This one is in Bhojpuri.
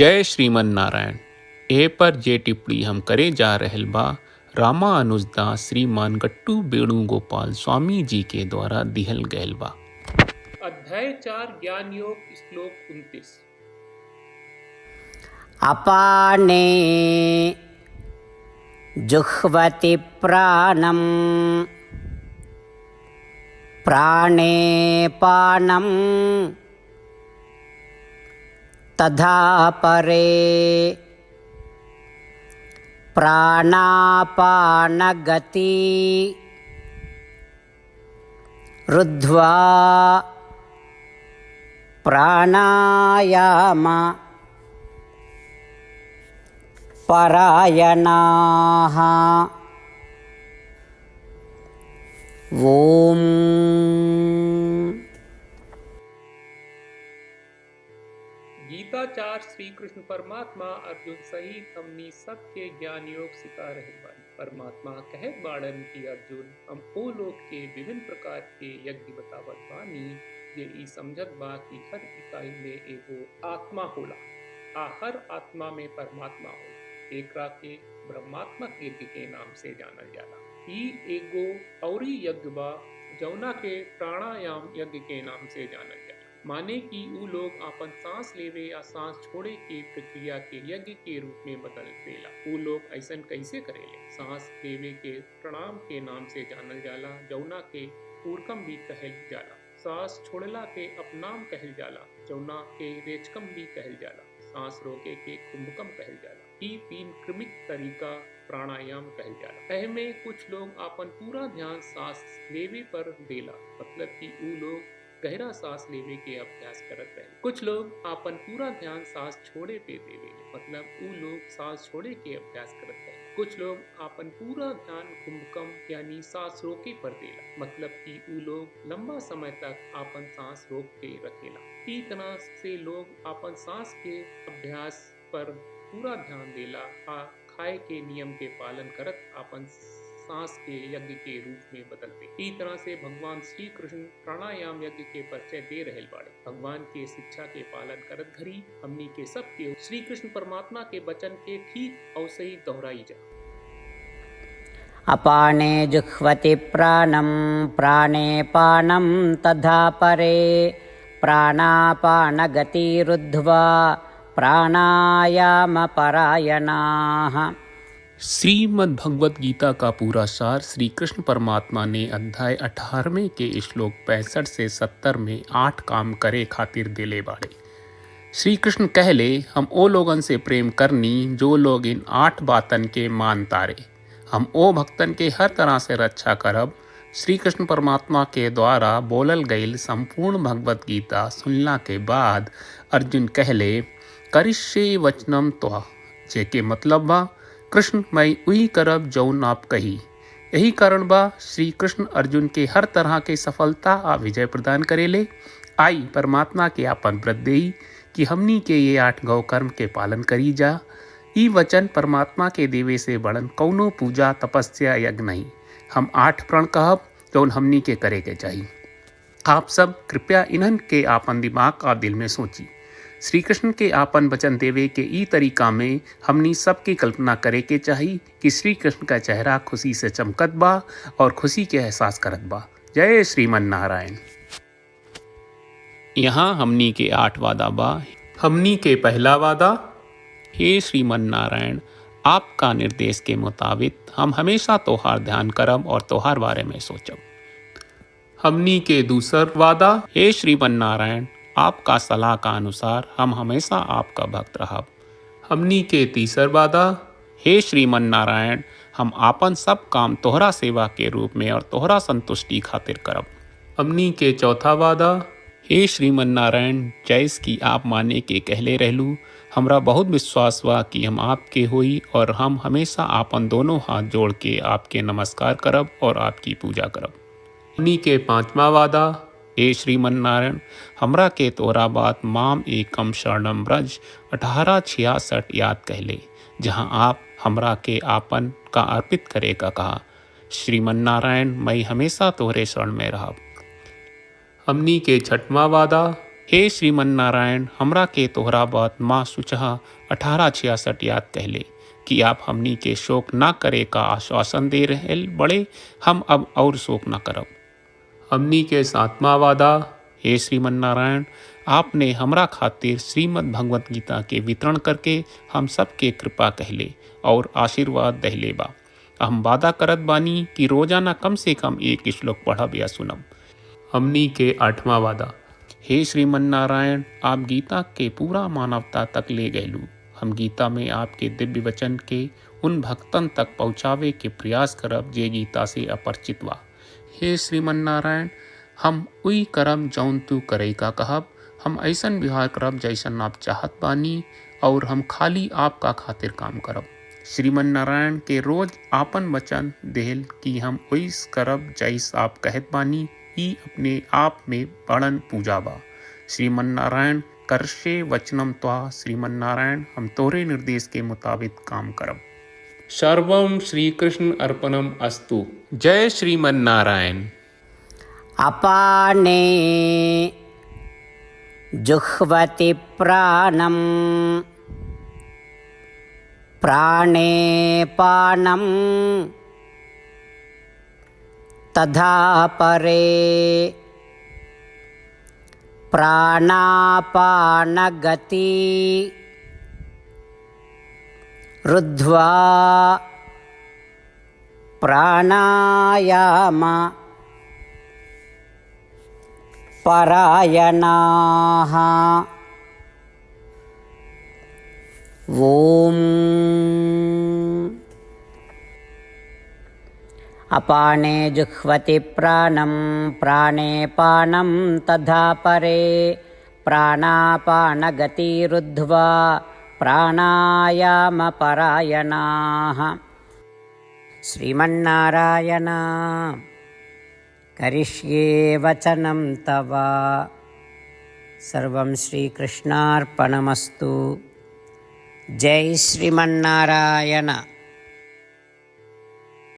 जय श्रीमन नारायण। ए पर जे टिप्पणी हम करे जा रहल बा रामानुजदास श्रीमान गट्टू वेणुगोपाल स्वामी जी के द्वारा दिहल गयल बा। अध्याय 4 ज्ञान योग श्लोक 29। अपाने जुह्वति प्राणं प्राणे पानं तथा परे प्राणापानगति रुद्ध्वा प्राणायाम परायणाः। ओम। गीताचार्य श्री कृष्ण परमात्मा अर्जुन सहित हमनी सबके ज्ञान योग सिखा रहे बानी। परमात्मा कहत बाड़न कि अर्जुन हम ओ लोग के विभिन्न प्रकार के यज्ञ बतावत बानी जे ई समझत बा कि हर इकाई में एगो आत्मा होला आ हर आत्मा में परमात्मा होला। एकरा के ब्रह्मात्मक यज्ञ के नाम से जानल जाला। ई एगो औरी यज्ञ बा जौना के प्राणायाम यज्ञ के नाम से जानल जाला। माने कि ऊ लोग आपन सांस लेवे या सांस छोड़े के प्रक्रिया के यज्ञ के रूप में बदल देला। ऊ लोग ऐसन कैसे करेले? सांस लेवे के प्राणायाम के नाम से जानल जाला जौना के ऊर्कम भी कहल जाला। सांस छोड़ला के अपनाम कहल जाला जौना के रेचकम भी कहल जाला। सांस रोके के कुंभकम कहल जाला। ई 3 क्रमिक तरीका प्राणायाम कहल जाला। एहमे कुछ लोग आपन पूरा ध्यान सांस लेवे पर देला, मतलब कि ऊ लोग गहरा सांस लेवे के अभ्यास करत रहे। कुछ लोग आपन पूरा ध्यान सांस छोड़े पे देवे, मतलब ऊ लोग सांस छोड़े के अभ्यास करत रहे। कुछ लोग आपन पूरा ध्यान कुंभकम यानी सांस रोके पर देला, मतलब कि ऊ लोग लंबा समय तक आपन सांस रोक के रखेला। ई तरह से लोग आपन सांस के अभ्यास पर पूरा ध्यान देला आ खाए के नियम के पालन करत आपन सांस के यज्ञ के रूप में बदलते। इस तरह से भगवान श्री कृष्ण प्राणायाम यज्ञ के परिचय दे रहल बाड़े। भगवान के शिक्षा के पालन करत घड़ी हमनी के सबके श्री कृष्ण परमात्मा के वचन के ठीक औसे ही दोहराई जा। अपाने जुह्वति प्राणं प्राणे पानं तथा परे प्राणापानगति रुद्ध्वा प्राणायाम परायणाः। श्रीमद् भगवत गीता का पूरा सार श्री कृष्ण परमात्मा ने अध्याय 18वें के श्लोक 65 से 70 में 8 काम करे खातिर दिले बाड़े। श्री कृष्ण कहले हम ओ लोगन से प्रेम करनी जो लोग इन 8 बातन के मान तारे। हम ओ भक्तन के हर तरह से रक्षा करब। श्री कृष्ण परमात्मा के द्वारा बोलल गईल संपूर्ण भगवत गीता सुनला के बाद अर्जुन कहले करिष्ये वचनम त्वा, जेके मतलब बा कृष्ण मैं उही करब जौन आप कही। यही कारण बा श्री कृष्ण अर्जुन के हर तरह के सफलता आ विजय प्रदान करेले। आई परमात्मा के आपन व्रत देई कि हमनी के ये 8 गौ कर्म के पालन करी जा। ई वचन परमात्मा के देवे से बड़न कौनो पूजा तपस्या यज्ञ नहीं। हम 8 प्रण कहब जौन हमनी के करे के चाहिए। आप सब कृपया इन्हन के आपन दिमाग और दिल में सोची। श्री कृष्ण के आपन वचन देवे के ई तरीका में हमनी सबकी कल्पना करे के चाहिए कि श्री कृष्ण का चेहरा खुशी से चमकत बा और खुशी के एहसास करत बा। जय श्रीमन नारायण। यहाँ हमनी के 8 वादा बा। हमनी के पहला वादा, हे श्रीमन नारायण आपका निर्देश के मुताबिक हम हमेशा तोहार ध्यान करब और तोहार बारे में सोचब। हमनी के दूसर वादा, हे श्रीमन नारायण आपका सलाह का अनुसार हम हमेशा आपका भक्त रहब। हमनी के तीसर वादा, हे श्रीमन नारायण हम आपन सब काम तोहरा सेवा के रूप में और तोहरा संतुष्टि खातिर करब। हमनी के चौथा वादा, हे श्रीमन नारायण जैस की आप माने के कहले रहलू, हमरा बहुत विश्वास बा कि हम आपके होई और हम हमेशा आपन दोनों हाथ जोड़ के आपके नमस्कार करब और आपकी पूजा करब। हमनी के पांचवा वादा, हे श्रीमन नारायण हमरा के तोरा बात माम एकम शरणम ब्रज 1866 याद कहले, जहाँ आप हमरा के आपन का अर्पित करे का कहा। श्रीमन नारायण मैं हमेशा तोहरे शरण में रहब। हमनी के छठवां वादा, हे श्रीमन नारायण, हमरा के तोहरा बात माँ सुचह 1866 याद कहले कि आप हमनी के शोक ना करे का आश्वासन दे रहे बड़े, हम अब और शोक ना करब। हमनी के सातवां वादा, हे श्रीमन नारायण, आपने हमरा खातिर श्रीमद् भगवत गीता के वितरण करके हम सबके कृपा कहले और आशीर्वाद दहले बा। हम वादा करत बानी कि रोजाना कम से कम एक श्लोक पढ़ब या सुनब। हमनी के 8वां वादा, हे श्रीमन नारायण, आप गीता के पूरा मानवता तक ले गयलू। हम गीता में आपके दिव्य वचन के उन भक्तन तक पहुँचावे के प्रयास करब जे गीता से अपरिचित बा। हे श्रीमन नारायण, हम उई करब जौन तू करे का कहब। हम ऐसन व्यवहार करब जैसन आप चाहत बानी और हम खाली आपका खातिर काम करब। श्रीमन नारायण के रोज आपन वचन देहल कि हम ओइस करब जैस आप कहत बानी, ई अपने आप में बड़न पूजा बा। श्रीमन नारायण, करशे वचनम त्वा। श्रीमन नारायण, हम तोरे निर्देश के मुताबिक काम करब। सर्वम श्री कृष्ण अर्पणम अस्तु। जय श्रीमन नारायण। अपाने जुह्वति प्राणं प्राणे पानं तथा परे प्राणापानगति रुद्ध्वा प्राणायाम परायणाः। ओम। अपाने जुह्वति प्राणं प्राणे पानं तथा परे प्राणापानगति रुद्ध्वा प्राणायाम परायणाः। श्रीमन्नारायण, करिष्ये वचनं तव। सर्वं श्रीकृष्णार्पणमस्तु। जय श्रीमन्नारायण।